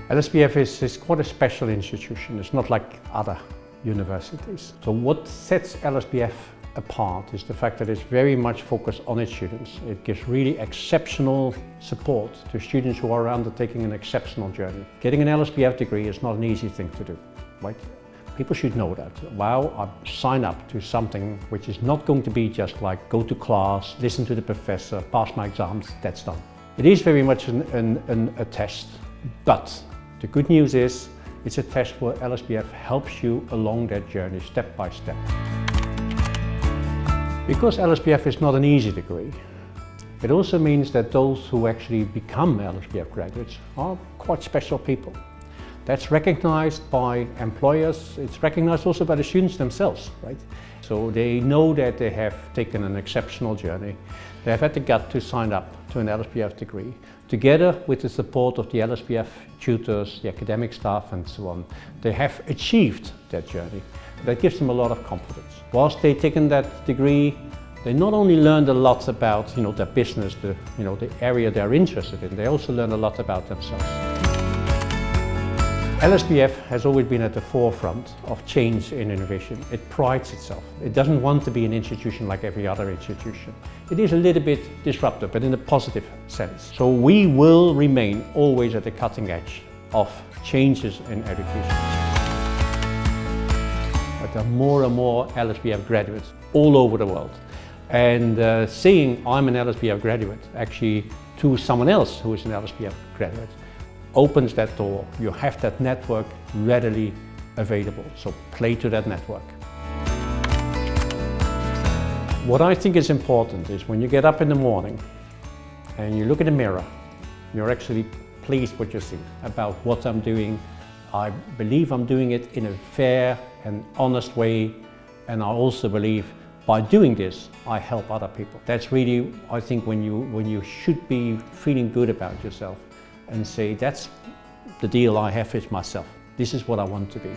LSBF is quite a special institution. It's not like other universities. So what sets LSBF apart is the fact that it's very much focused on its students. It gives really exceptional support to students who are undertaking an exceptional journey. Getting an LSBF degree is not an easy thing to do, right? People should know that. Wow, I sign up to something which is not going to be just like go to class, listen to the professor, pass my exams, that's done. It is very much a test, but the good news is it's a test where LSBF helps you along that journey step by step. Because LSBF is not an easy degree, it also means that those who actually become LSBF graduates are quite special people. That's recognized by employers, it's recognized also by the students themselves, right? So they know that they have taken an exceptional journey. They have had the gut to sign up to an LSBF degree. Together with the support of the LSBF tutors, the academic staff and so on, they have achieved that journey. That gives them a lot of confidence. Whilst they've taken that degree, they not only learned a lot about their business, the area they're interested in, they also learn a lot about themselves. LSBF has always been at the forefront of change in innovation. It prides itself. It doesn't want to be an institution like every other institution. It is a little bit disruptive, but in a positive sense. So we will remain always at the cutting edge of changes in education. But there are more and more LSBF graduates all over the world. And saying I'm an LSBF graduate actually to someone else who is an LSBF graduate opens that door. You have that network readily available, so play to that network. What I think is important is when you get up in the morning and you look in the mirror, you're actually pleased what you see about what I'm doing. I believe I'm doing it in a fair and honest way, and I also believe by doing this, I help other people. That's really, I think, when you should be feeling good about yourself and say, that's the deal I have with myself. This is what I want to be.